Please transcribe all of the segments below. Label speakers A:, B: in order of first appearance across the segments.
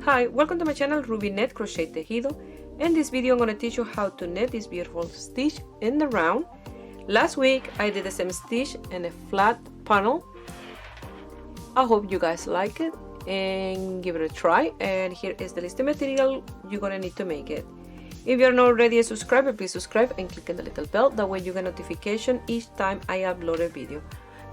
A: Hi, welcome to my channel Ruby Net Crochet Tejido. In this video I'm going to teach you how to knit this beautiful stitch in the round. Last week I did the same stitch in a flat panel. I hope you guys like it and give it a try, and here is the list of material you're going to need to make it. If you're not already a subscriber, please subscribe and click on the little bell, that way you get notification each time I upload a video.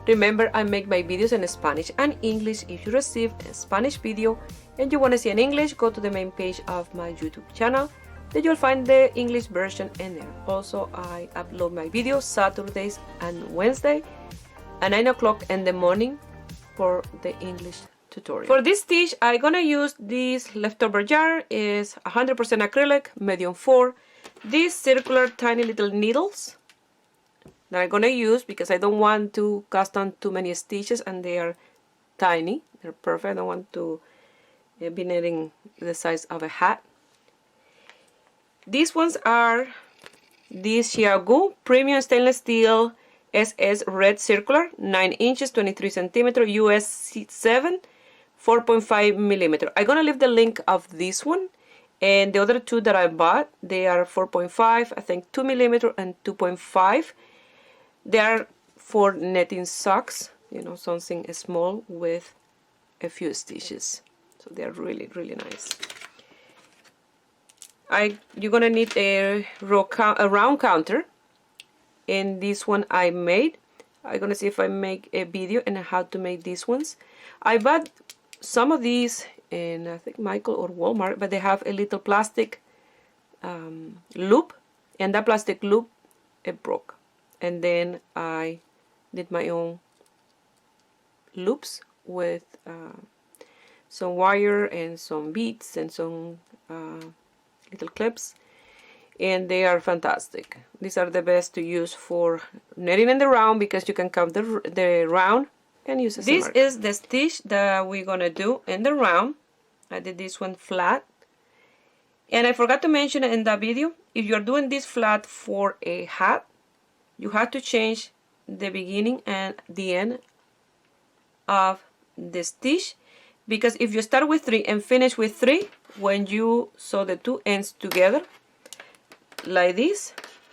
A: Remember, I make my videos in Spanish and English. If you received a Spanish video and you want to see an English, go to the main page of my YouTube channel. Then you'll find the English version in there. Also, I upload my videos Saturdays and Wednesday at 9 o'clock in the morning for the English tutorial. For this stitch, I'm gonna use this leftover yarn. Is 100% acrylic, medium 4. These circular tiny little needles that I'm gonna use because I don't want to cast on too many stitches, and they are tiny. They're perfect. I don't want to be knitting the size of a hat. These ones are this Xiaogu premium stainless steel SS red circular, 9 inches, 23 centimeter, US 7, 4.5 millimeter. I'm gonna leave the link of this one, and the other two that I bought, they are 4.5, I think 2 millimeter and 2.5. They are for knitting socks, you know, something small with a few stitches. So they are really, really nice. You're gonna need a round counter, and this one I made. I'm gonna see if I make a video on how to make these ones. I bought some of these in, I think, Michael or Walmart, but they have a little plastic loop, and that plastic loop, it broke. And then I did my own loops with some wire and some beads and some little clips, and they are fantastic. These are the best to use for knitting in the round because you can count the round and use it. This is the stitch that we're gonna do in the round. I did this one flat, and I forgot to mention in that video, if you're doing this flat for a hat, you have to change the beginning and the end of the stitch, because if you start with 3 and finish with 3, when you sew the two ends together like this,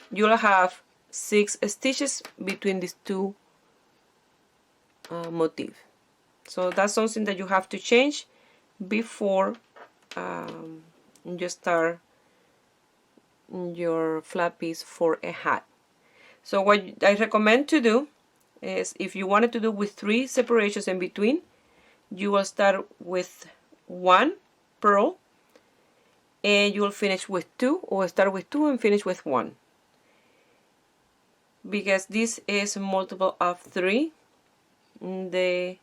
A: you'll have 6 stitches between these two motifs. So that's something that you have to change before you start your flat piece for a hat. So what I recommend to do is, if you wanted to do with 3 separations in between, you will start with 1 purl and you will finish with 2, or start with 2 and finish with 1. Because this is multiple of 3, the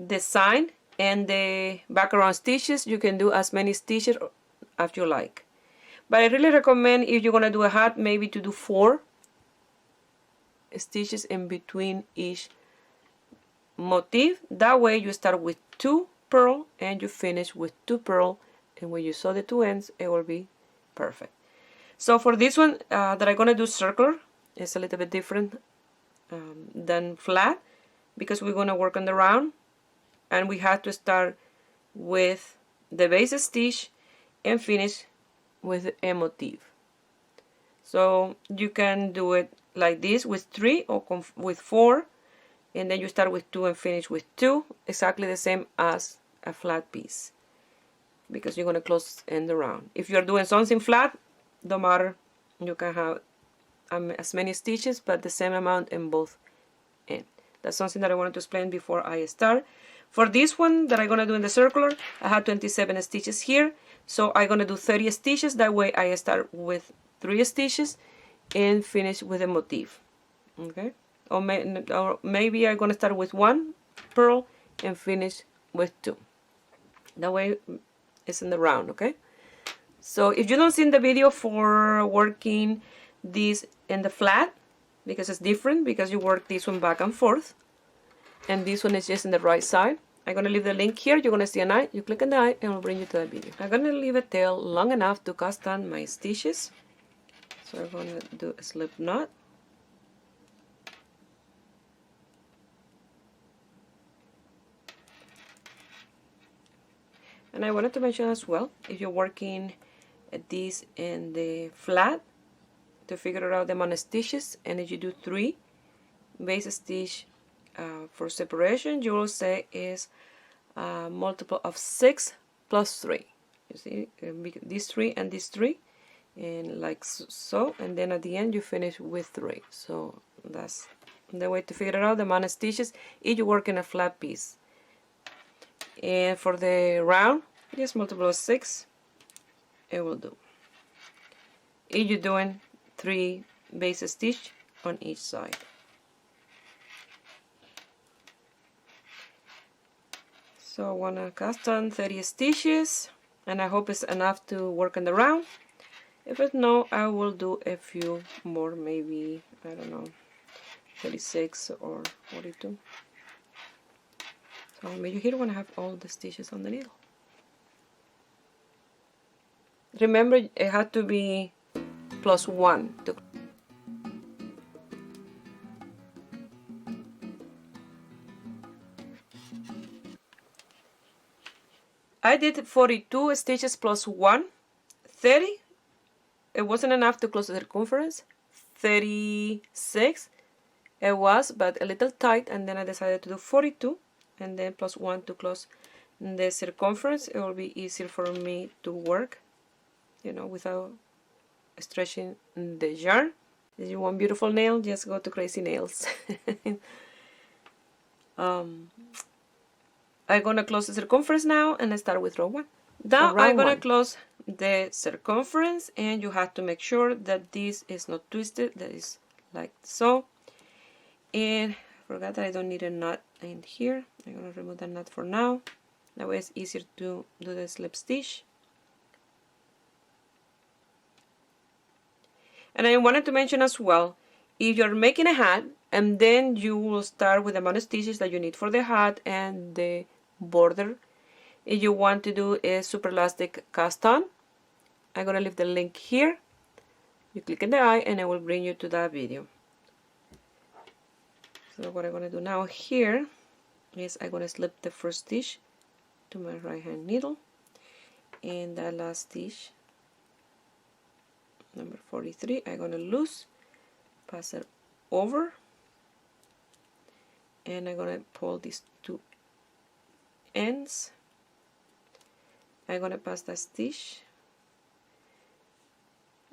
A: design and the background stitches, you can do as many stitches as you like. But I really recommend, if you're going to do a hat, maybe to do 4 stitches in between each motif. That way you start with 2 purl and you finish with 2 purl, and when you sew the two ends, it will be perfect. So for this one that I'm gonna do circular, it's a little bit different than flat, because we're gonna work on the round, and we have to start with the base stitch and finish with a motif. So you can do it like this with 3 or with 4, and then you start with 2 and finish with 2, exactly the same as a flat piece, because you're going to close in the round. If you're doing something flat, don't matter, you can have as many stitches but the same amount in both ends. That's something that I wanted to explain before I start. For this one that I'm going to do in the circular, I have 27 stitches here, so I'm going to do 30 stitches. That way I start with 3 stitches and finish with a motif. Okay, or maybe I'm gonna start with 1 purl and finish with 2. That way it's in the round. Okay, so if you don't see the video for working this in the flat, because it's different, because you work this one back and forth and this one is just in the right side, I'm gonna leave the link here. You're gonna see an eye, you click on the eye and it'll bring you to the video. I'm gonna leave a tail long enough to cast on my stitches. So I'm going to do a slip knot, And I wanted to mention as well, if you're working at this in the flat, to figure out the amount of stitches, and if you do 3 base stitch for separation, you will say is a multiple of 6 plus 3. You see, these 3 and these 3, and like so, and then at the end you finish with 3. So that's the way to figure out the amount of stitches if you work in a flat piece. And for the round, just multiple 6, it will do. If you're doing 3 base stitch on each side. So I want to cast on 30 stitches, and I hope it's enough to work on the round. If it's no, I will do a few more, maybe, I don't know, 36 or 42. So maybe here when I have all the stitches on the needle. Remember, it had to be +1 to I did 42 stitches plus 1, 30. It wasn't enough to close the circumference. 36 it was, but a little tight, and then I decided to do 42 and then plus 1 to close the circumference. It will be easier for me to work, you know, without stretching the yarn. If you want beautiful nail, just go to Crazy Nails. I'm gonna close the circumference now, and I start with row 1. Now I'm gonna close the circumference, and you have to make sure that this is not twisted, that is like so. And I forgot that I don't need a knot in here. I'm gonna remove the knot for now. That way it's easier to do the slip stitch. And I wanted to mention as well, if you're making a hat, and then you will start with the amount of stitches that you need for the hat and the border. If you want to do a super elastic cast on, I'm going to leave the link here. You click in the eye and it will bring you to that video. So what I'm going to do now here is I'm going to slip the first stitch to my right hand needle, and that last stitch, number 43, I'm going to loose, pass it over, and I'm going to pull these 2 ends. I'm going to pass that stitch.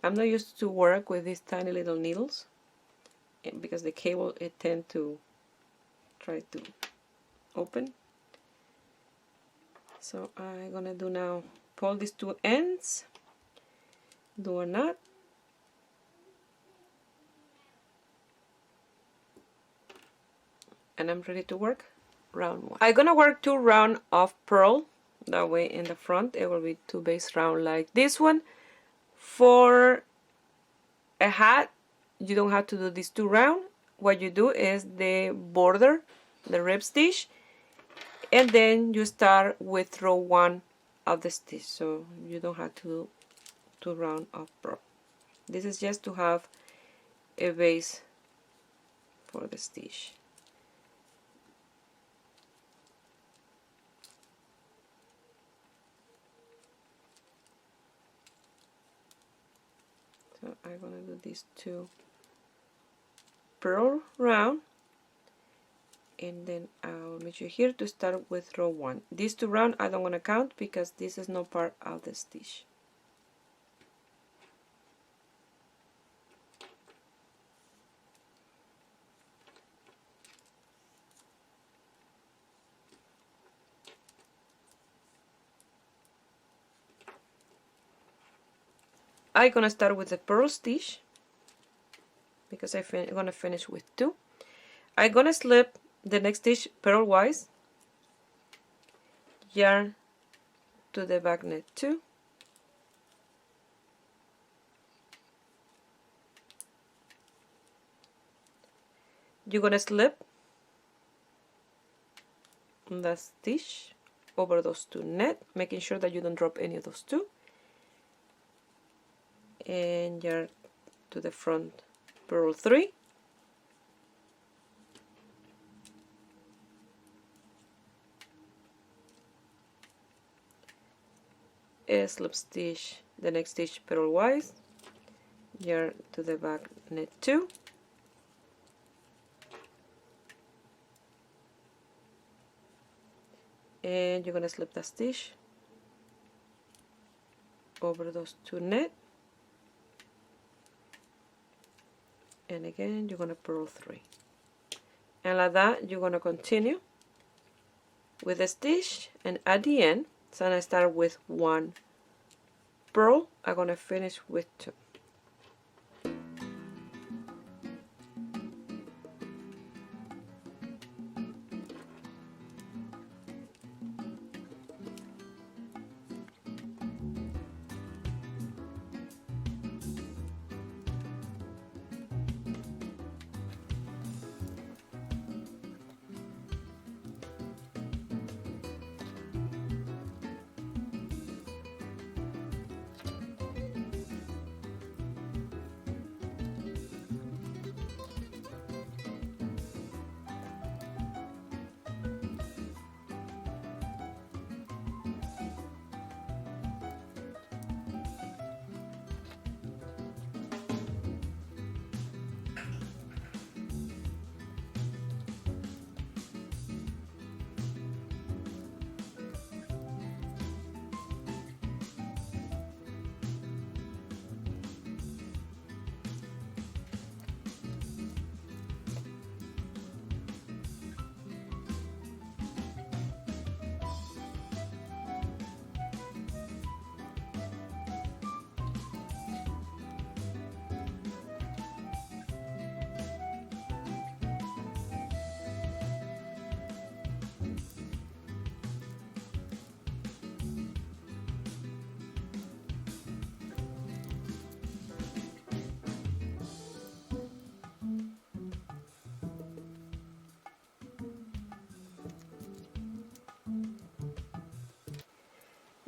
A: I'm not used to work with these tiny little needles because the cable, it tends to try to open. So I'm going to do now, pull these 2 ends, do a knot, and I'm ready to work round 1. I'm gonna work 2 rounds of purl. That way in the front it will be 2 base round like this one. For a hat, you don't have to do these 2 rounds. What you do is the border, the rib stitch, and then you start with row 1 of the stitch. So you don't have to do 2 rounds of purl. This is just to have a base for the stitch. So I'm going to do these 2 purl round, and then I'll make sure here to start with row 1. These 2 rounds I don't want to count because this is not part of the stitch. I'm gonna start with the purl stitch because I'm gonna finish with 2. I'm gonna slip the next stitch purlwise, yarn to the back net 2, you're gonna slip that stitch over those 2 net, making sure that you don't drop any of those 2, and yarn to the front purl 3, slip stitch the next stitch purlwise, yarn to the back, knit 2, and you're gonna slip that stitch over those 2 knit, and again you're gonna purl 3, and like that you're gonna continue with a stitch, and at the end, so I start with 1 purl, I'm gonna finish with 2.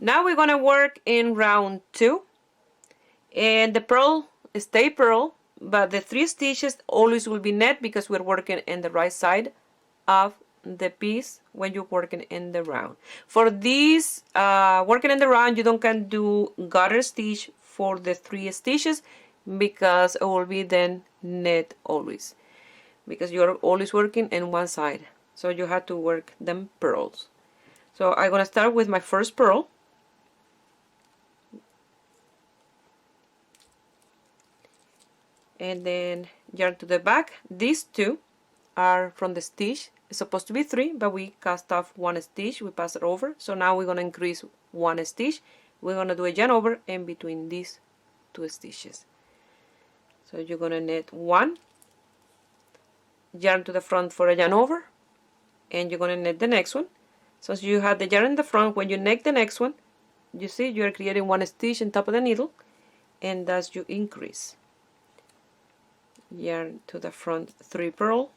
A: Now we're gonna work in round 2, and the purl stay purl, but the 3 stitches always will be net because we're working in the right side of the piece when you're working in the round. For this working in the round, you don't can do garter stitch for the 3 stitches because it will be then net always, because you're always working in one side, so you have to work them purls. So I'm gonna start with my first purl, and then yarn to the back. These 2 are from the stitch. It's supposed to be 3, but we cast off 1 stitch, we pass it over, so now we're gonna increase 1 stitch. We're gonna do a yarn over in between these 2 stitches. So you're gonna knit 1, yarn to the front for a yarn over, and you're gonna knit the next one. So you have the yarn in the front, when you knit the next one, you see you're creating 1 stitch on top of the needle, and that's you increase. Yarn to the front 3 purl,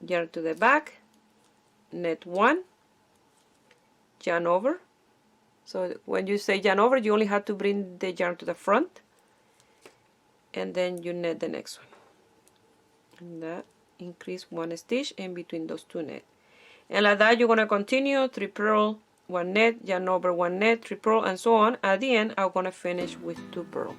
A: yarn to the back, knit 1, yarn over. So when you say yarn over, you only have to bring the yarn to the front, and then you knit the next one, and that increase 1 stitch in between those 2 knit. And like that you're going to continue 3 purl, 1 knit, yarn over, 1 knit, 3 purl, and so on. At the end I'm going to finish with 2 purl.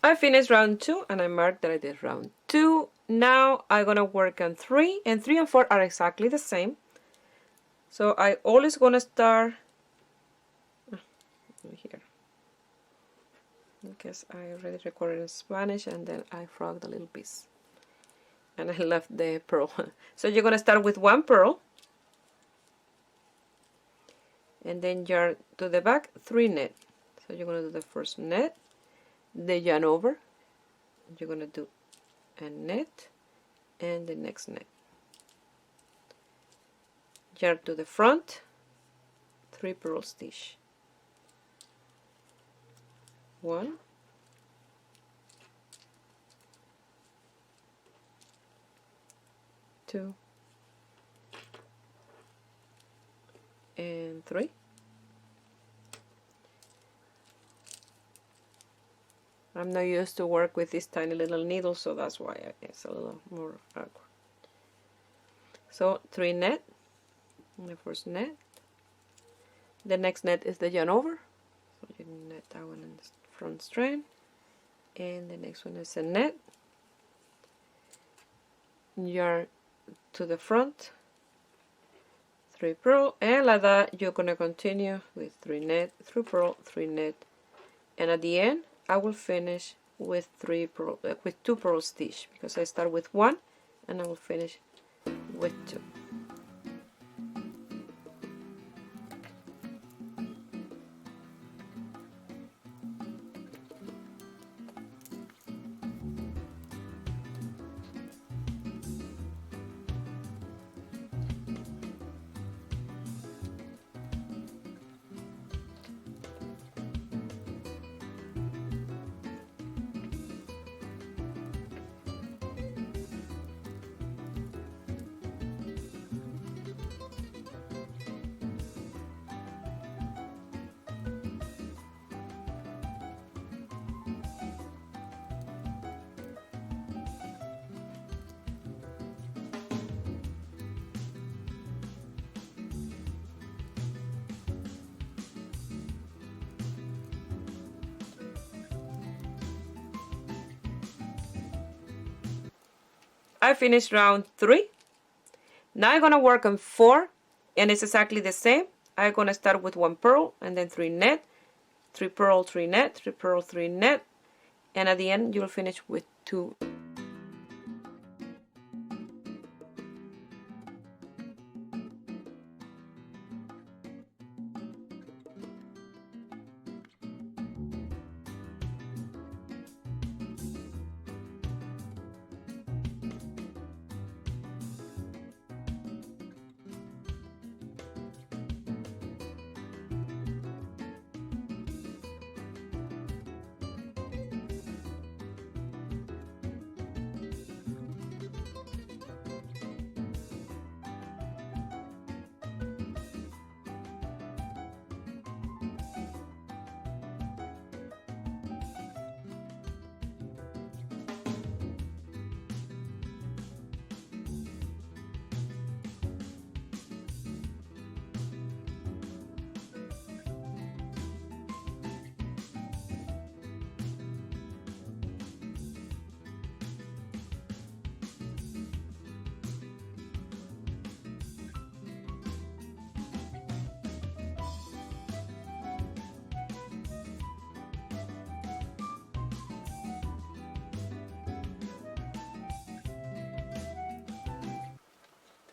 A: I finished round 2 and I marked that I did round 2. Now I'm gonna work on 3, and 3 and 4 are exactly the same. So I always gonna start here, because I already recorded in Spanish and then I frogged a little piece and I left the purl. So you're gonna start with 1 purl, and then yarn to the back, 3 net. So you're going to do the first net, the yarn over, you're going to do a net and the next net. Yarn to the front, 3 purl stitch. 1, 2, and 3. I'm not used to work with this tiny little needle, so that's why it's a little more awkward. So 3 net, the first net. The next net is the yarn over, so you net that one in the front strand, and the next one is a net, yarn to the front, 3 purl, and like that you're going to continue with 3 net, 3 purl, 3 net, and at the end I will finish with 2 purl stitch, because I start with 1 and I will finish with 2. I finished round 3. Now I'm going to work on 4, and it's exactly the same. I'm going to start with 1 purl and then 3 net, 3 purl, 3 net, 3 purl, 3 net, and at the end you'll finish with 2.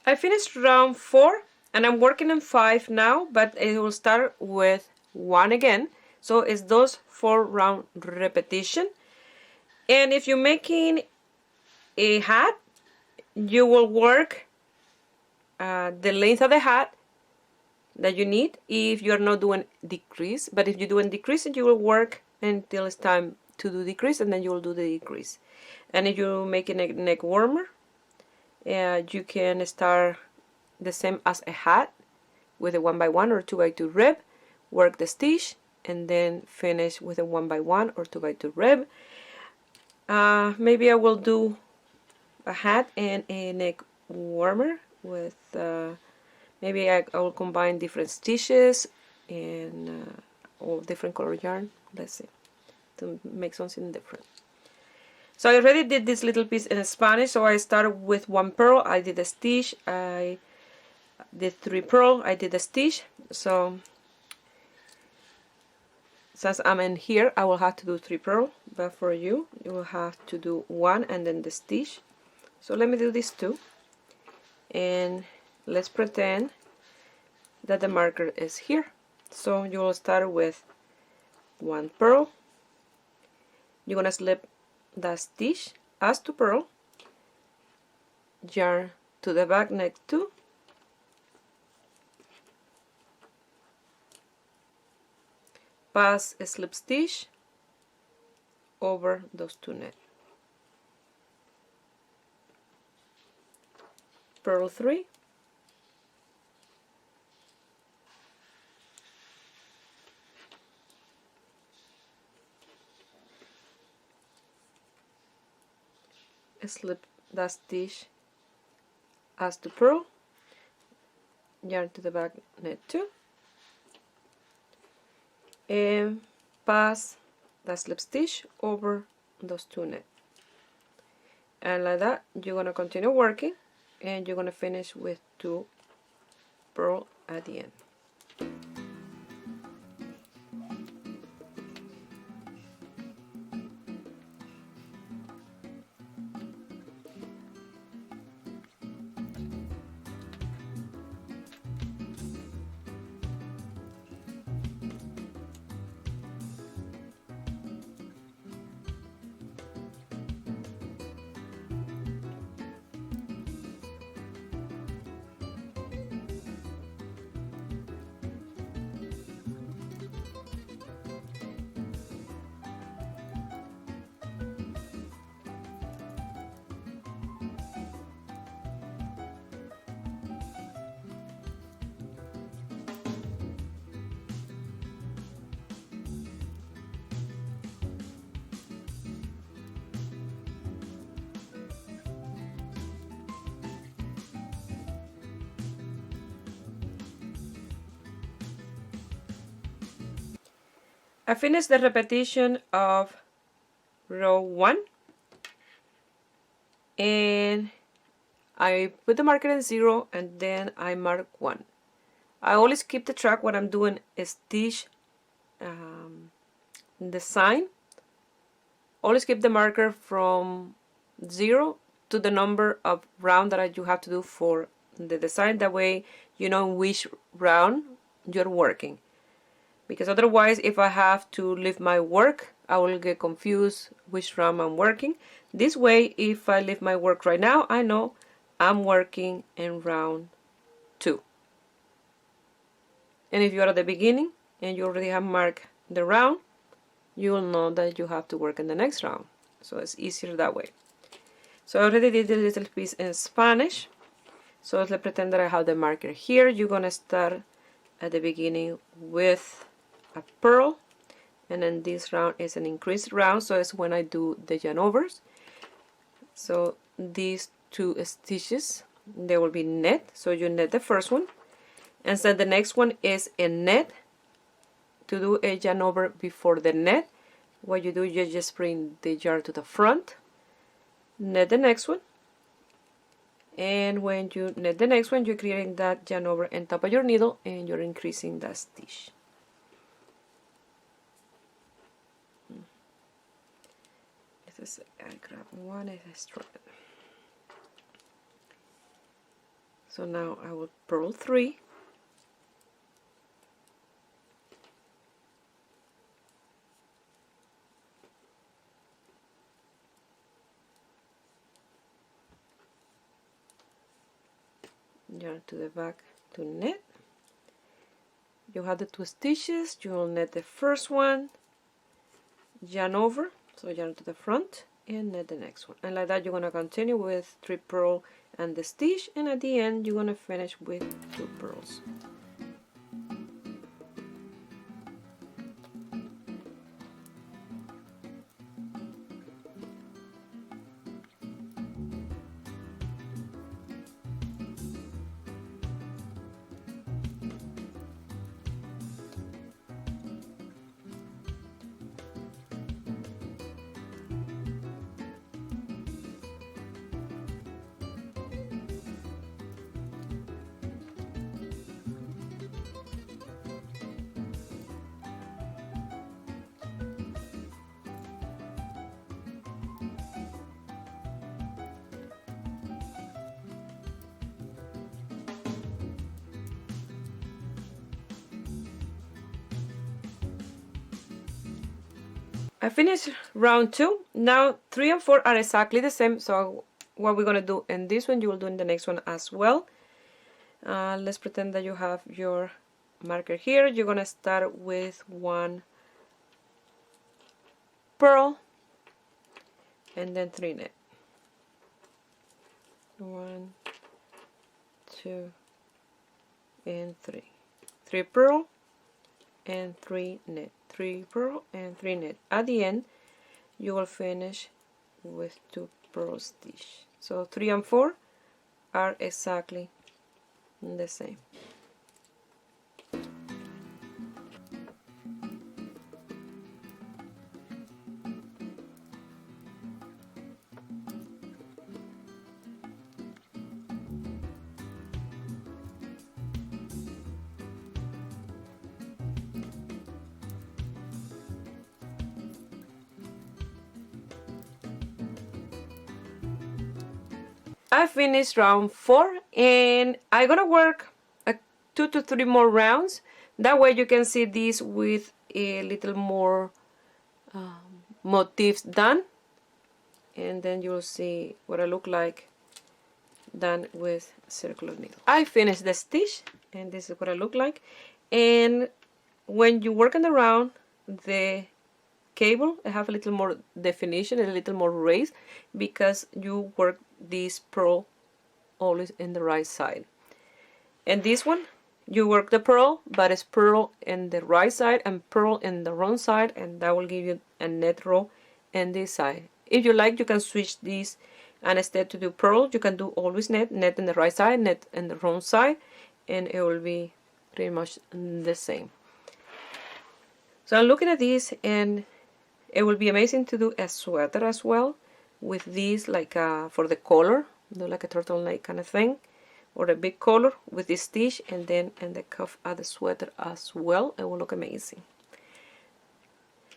A: I finished round 4 and I'm working on 5 now, but it will start with 1 again. So it's those 4 round repetition. And if you're making a hat, you will work the length of the hat that you need if you're not doing decrease. But if you're doing decrease, you will work until it's time to do decrease, and then you will do the decrease. And if you're making a neck warmer, you can start the same as a hat with a 1x1 or 2x2 rib, work the stitch, and then finish with a 1x1 or 2x2 rib. Maybe I will do a hat and a neck warmer with maybe I will combine different stitches and all different color yarn, let's see, to make something different. So I already did this little piece in Spanish, so I started with 1 purl, I did a stitch, I did 3 purl, I did a stitch. So since I'm in here, I will have to do 3 purl, but for you, you will have to do 1 and then the stitch. So let me do this too, and let's pretend that the marker is here. So you will start with 1 purl. You're gonna slip that stitch as to purl, yarn to the back next to, pass a slip stitch over those 2 net, purl 3, slip that stitch as to purl, yarn to the back net 2, and pass that slip stitch over those 2 net. And like that you're going to continue working, and you're going to finish with 2 purl at the end. I finished the repetition of row 1, and I put the marker in 0 and then I mark 1. I always keep the track when I'm doing a stitch design. Always keep the marker from 0 to the number of round that you have to do for the design. That way you know which round you're working. Because otherwise, if I have to leave my work, I will get confused which round I'm working. This way, if I leave my work right now, I know I'm working in round 2. And if you are at the beginning and you already have marked the round, you will know that you have to work in the next round. So it's easier that way. So I already did a little piece in Spanish. So let's pretend that I have the marker here. You're going to start at the beginning with a purl, and then this round is an increased round, so it's when I do the yarn overs. So these 2 stitches, they will be net, so you net the first one, and then the next one is a net. To do a yarn over before the net, what you do, you just bring the yarn to the front, net the next one, and when you net the next one, you're creating that yarn over on top of your needle, and you're increasing that stitch. I grab one and I straighten. So now I will purl 3, yarn to the back to net. You have the 2 stitches, you will net the first one, yarn over, so yarn to the front, and net the next one. And like that you're going to continue with 3 purl and the stitch, and at the end you're going to finish with 2 purls. I finished round 2. Now 3 and 4 are exactly the same, so what we're going to do in this one, you will do in the next one as well. Let's pretend that you have your marker here. You're going to start with 1 purl and then 3 knit. 1, 2, and 3. 3 purl and 3 knit. 3 purl and 3 knit. At the end, you will finish with 2 purl stitch. So 3 and 4 are exactly the same. I finished round 4 and I'm gonna work 2 to 3 more rounds. That way you can see this with a little more motifs done, and then you'll see what I look like done with circular needle. I finished the stitch and this is what I look like. And when you work on the round, the cable I have a little more definition, a little more raised, because you work this purl always in the right side. And this one you work the purl, but it's purl in the right side and purl in the wrong side, and that will give you a net row in this side. If you like, you can switch these, and instead to do purl you can do always net in the right side, net in the wrong side, and it will be pretty much the same. So I'm looking at this, and it will be amazing to do a sweater as well with these, like for the collar, do like a turtleneck kind of thing, or a big collar with this stitch, and then in the cuff of the sweater as well. It will look amazing.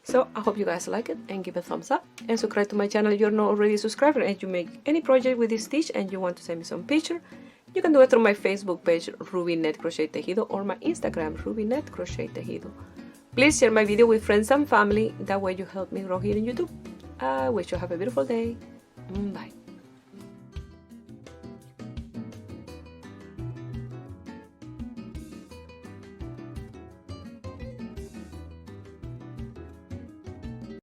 A: So I hope you guys like it, and give a thumbs up and subscribe to my channel if you're not already a subscriber. And if you make any project with this stitch and you want to send me some picture, you can do it through my Facebook page Ruby Net Crochet Tejido, or my Instagram Ruby Net Crochet Tejido. Please share my video with friends and family. That way you help me grow here in YouTube. I wish you have a beautiful day. Bye.